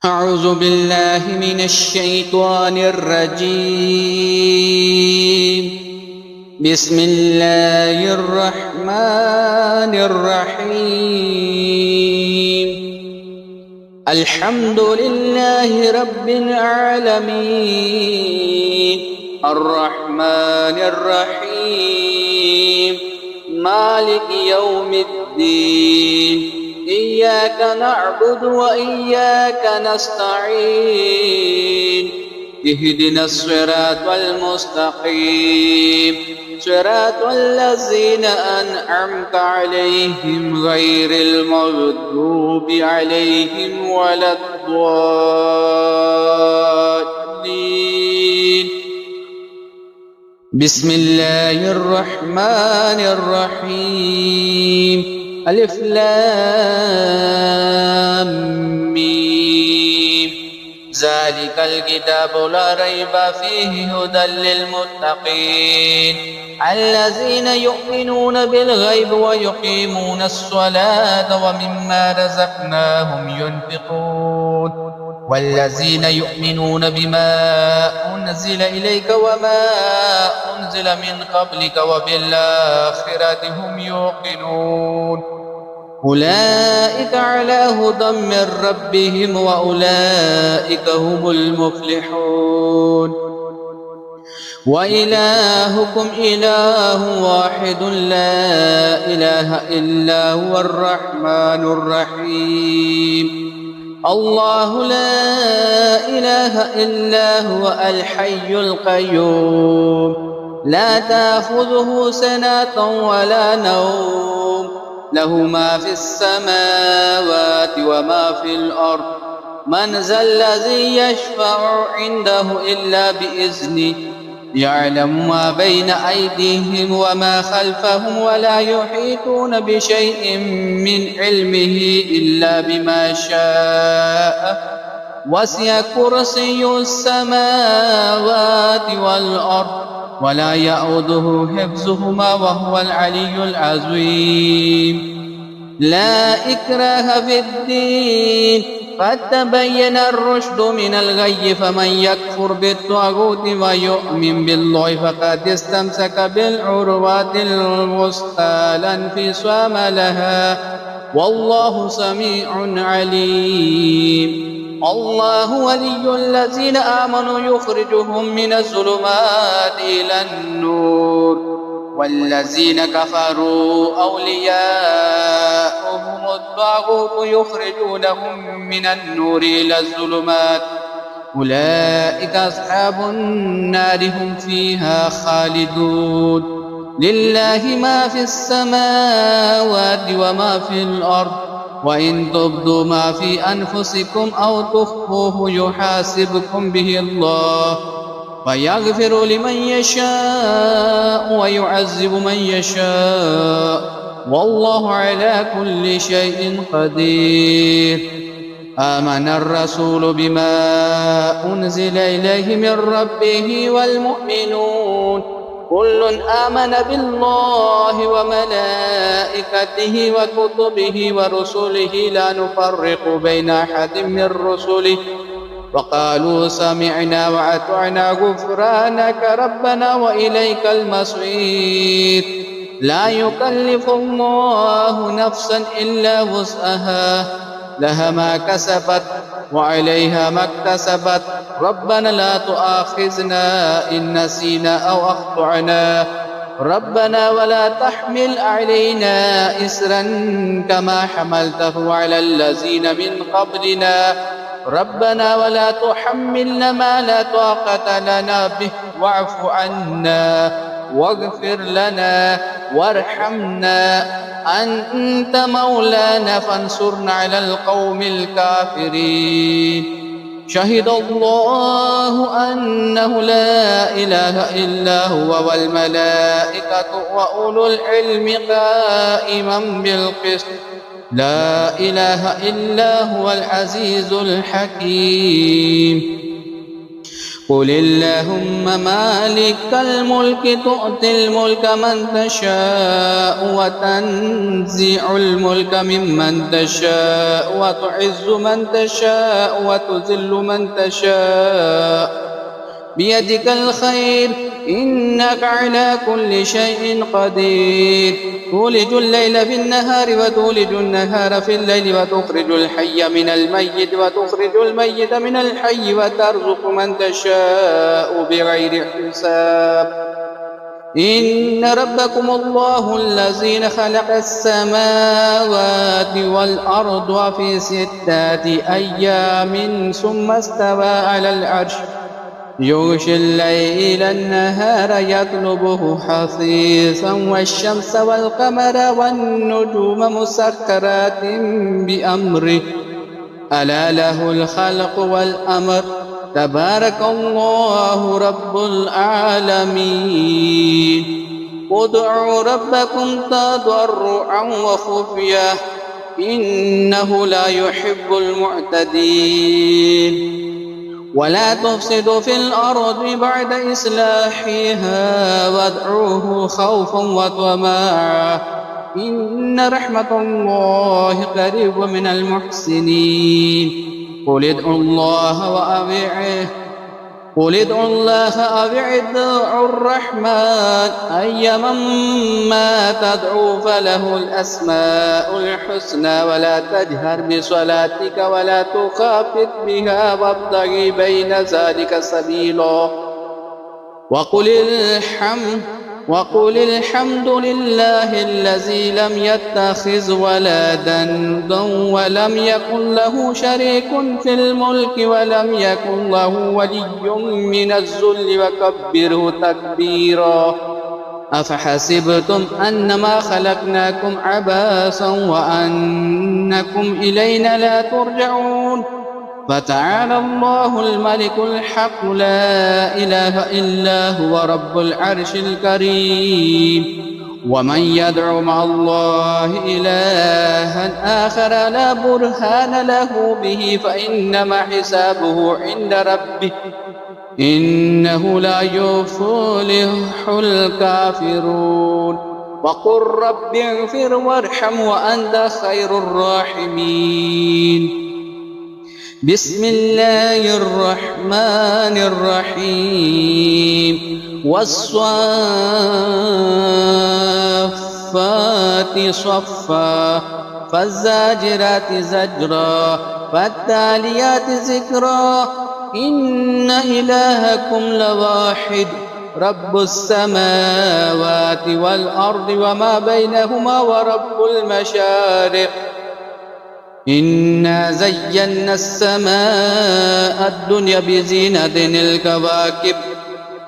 أعوذ بالله من الشيطان الرجيم. بسم الله الرحمن الرحيم. الحمد لله رب العالمين الرحمن الرحيم مالك يوم الدين. إياك نعبد وإياك نستعين. اهدنا الصراط المستقيم صراط الذين أنعمت عليهم غير المغضوب عليهم ولا الضالين. بسم الله الرحمن الرحيم. ألف لام ميم. ذلك الكتاب لا ريب فيه هدى للمتقين الذين يؤمنون بالغيب ويقيمون الصلاة ومما رزقناهم ينفقون والذين يؤمنون بما أنزل إليك وما أنزل من قبلك وبالآخرة هم يوقنون أولئك على هدى من ربهم وأولئك هم المفلحون. وإلهكم إله واحد لا إله إلا هو الرحمن الرحيم. الله لا إله إلا هو الحي القيوم لا تأخذه سنة ولا نوم له ما في السماوات وما في الأرض. من ذا الذي يشفع عنده إلا بإذنه يعلم ما بين أيديهم وما خلفهم ولا يحيطون بشيء من علمه إلا بما شاء. وسع كرسي السماوات والأرض ولا يؤوده حفظهما وهو العلي العظيم. لا إكراه في الدين قد تبين الرشد من الغي فمن يكفر بالطاغوت ويؤمن بالله فقد استمسك بالعروة الوثقى لا انفصام لها والله سميع عليم. الله ولي الذين آمنوا يخرجهم من الظلمات إلى النور والذين كفروا أولياؤهم الطاغوت يخرجونهم من النور إلى الظلمات أولئك أصحاب النار هم فيها خالدون. لله ما في السماوات وما في الأرض وإن تبدوا ما في أنفسكم أو تخفوه يحاسبكم به الله فيغفر لمن يشاء ويعذب من يشاء والله على كل شيء قدير. آمن الرسول بما أنزل إليه من ربه والمؤمنون كل آمن بالله وملائكته وكتبه ورسله لا نفرق بين أحد من رسله وقالوا سمعنا وأطعنا غفرانك ربنا وإليك المصير. لا يكلف الله نفسا إلا وسعها لها ما كسبت وعليها ما اكتسبت ربنا لا تؤاخذنا إن نسينا أو أخطأنا ربنا ولا تحمل علينا إسرا كما حملته على الذين من قبلنا ربنا ولا تحملنا ما لا طاقة لنا به واعف عنا واغفر لنا وارحمنا أنت مولانا فانصرنا على القوم الكافرين. شهد الله أنه لا إله إلا هو والملائكة وأولو العلم قائما بالقسط لا إله إلا هو العزيز الحكيم. قل اللهم مالك الملك تؤتي الملك من تشاء وتنزع الملك ممن تشاء وتعز من تشاء وتذل من تشاء بيدك الخير إنك على كل شيء قدير تولج الليل في النهار وتولج النهار في الليل وتخرج الحي من الميت وتخرج الميت من الحي وترزق من تشاء بغير حساب إن ربكم الله الذي خلق السماوات والأرض في 6 أيام ثم استوى على العرش يغشي الليل النهار يطلبه حثيثا والشمس والقمر والنجوم مسخرات بأمره ألا له الخلق والأمر تبارك الله رب العالمين ادعوا ربكم تضرعا وخفية إنه لا يحب المعتدين ولا تفسدوا في الأرض بعد إصلاحها وادعوه خوفا وطمعا إن رحمة الله قريب من المحسنين قل ادعوا الله أو ادعوا الرحمن أيما ما تدعوا فله الأسماء الحسنى ولا تجهر بصلاتك ولا تخافت بها وابتغ بين ذلك سبيلا وقل الحمد لله الذي لم يتخذ ولدا ولم يكن له شريك في الملك ولم يكن له ولي من الذل وكبره تكبيرا أفحسبتم أنما خلقناكم عباسا وأنكم إلينا لا ترجعون فتعالى الله الملك الحق لا إله إلا هو رب العرش الكريم ومن يدعو مع الله إلها آخر لا برهان له به فإنما حسابه عند ربه إنه لا يفلح الكافرون وقل رب اغفر وارحم وأنت خير الراحمين بسم الله الرحمن الرحيم والصافات صفا فالزاجرات زجرا فالتاليات ذكرا إن إلهكم لواحد رب السماوات والأرض وما بينهما ورب المشارق إنا زينا السماء الدنيا بزينة الكواكب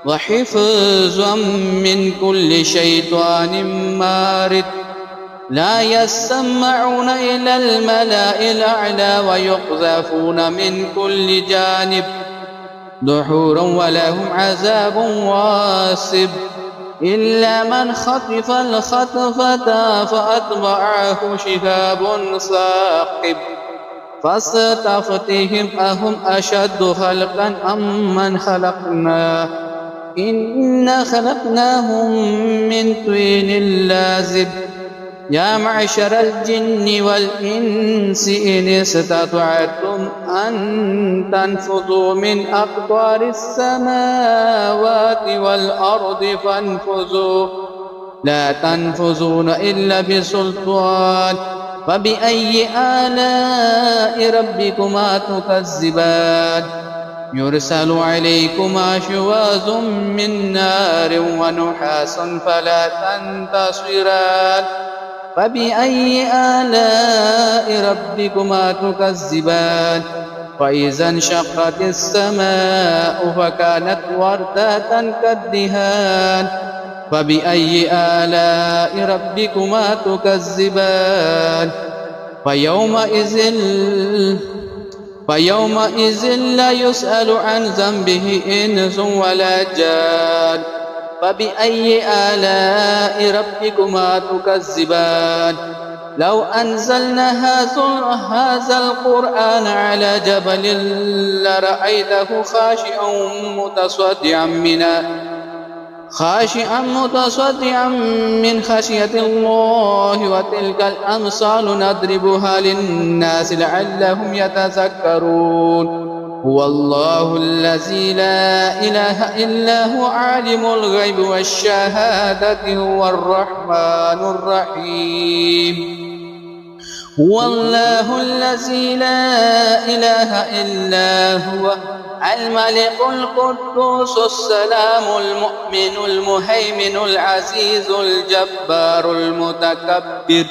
وحفظا من كل شيطان مارد لا يسمعون إلى الملأ الأعلى ويقذفون من كل جانب دحورا ولهم عذاب واصب إلا من خطف الخطفة فأتبعه شهاب ثاقب فاستفتهم أهم أشد خلقا أم من خلقنا إنا خلقناهم من طين لازب يا معشر الجن والإنس إن استطعتم أن تنفذوا من أقطار السماوات والأرض فانفذوا لا تنفذون إلا بسلطان فبأي آلاء ربكما تكذبان يرسل عليكما شواظ من نار ونحاس فلا تنتصران فبأي آلاء ربكما تكذبان فإذا انشقت السماء فكانت وردة كالدهان فبأي آلاء ربكما تكذبان فيومئذ لا يسأل عن ذنبه إنس ولا جان فبأي آلاء ربكما تكذبان لو أنزلنا هذا القرآن على جبل لرأيته خاشعا متصدعا من خشية الله. وتلك الأمثال نضربها للناس لعلهم يتذكرون. هو الله الذي لا إله إلا هو عالم الغيب والشهادة هو الرحمن الرحيم. هو الله الذي لا إله إلا هو الملك القدوس السلام المؤمن المهيمن العزيز الجبار المتكبر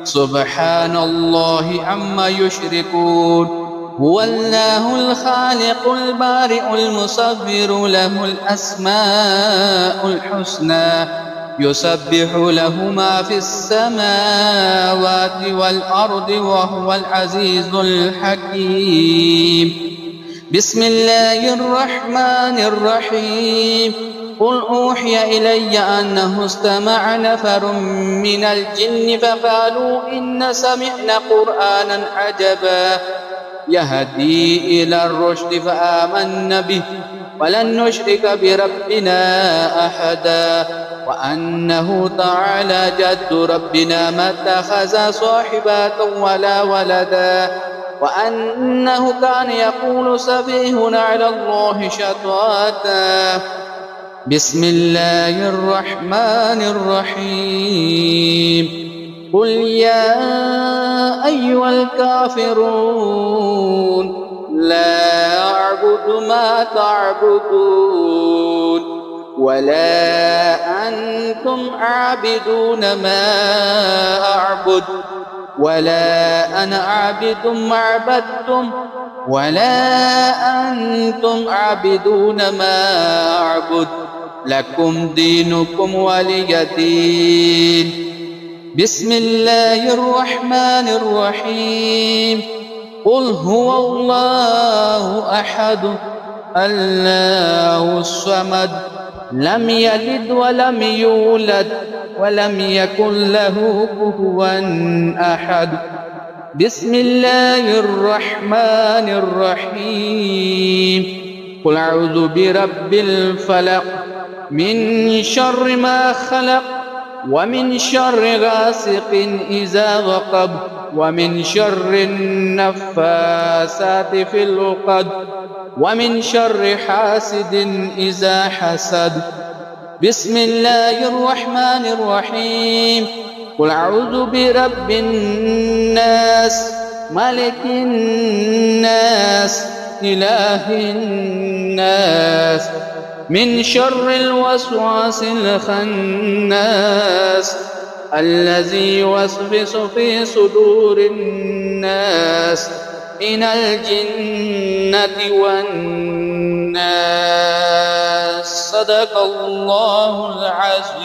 سبحان الله عما يشركون. هو الله الخالق البارئ المصور له الأسماء الحسنى يسبح له ما في السماوات والأرض وهو العزيز الحكيم. بسم الله الرحمن الرحيم. قل أوحي إلي أنه استمع نفر من الجن فقالوا إن سمعنا قرآنا عجبا يهدي إلى الرشد فآمنا به ولن نشرك بربنا أحدا وأنه تعالى جد ربنا ما اتخذ صاحبة ولا ولدا وأنه كان يقول سفيهنا على الله شطاطا. بسم الله الرحمن الرحيم. قل يا أيها الكافرون لا أعبد ما تعبدون ولا أنتم عابدون ما أعبد ولا أنا عابد ما عبدتم ولا أنتم عابدون ما أعبد لكم دينكم ولي دين. بسم الله الرحمن الرحيم. قل هو الله أحد الله الصمد لم يلد ولم يولد ولم يكن له كفوا أحد. بسم الله الرحمن الرحيم. قل أعوذ برب الفلق من شر ما خلق ومن شر غاسق إذا وقب ومن شر النفاثات في العقد ومن شر حاسد إذا حسد. بسم الله الرحمن الرحيم. قل أعوذ برب الناس ملك الناس إله الناس من شر الوسواس الخناس الذي يوسوس في صدور الناس من الجنة والناس. صدق الله العظيم.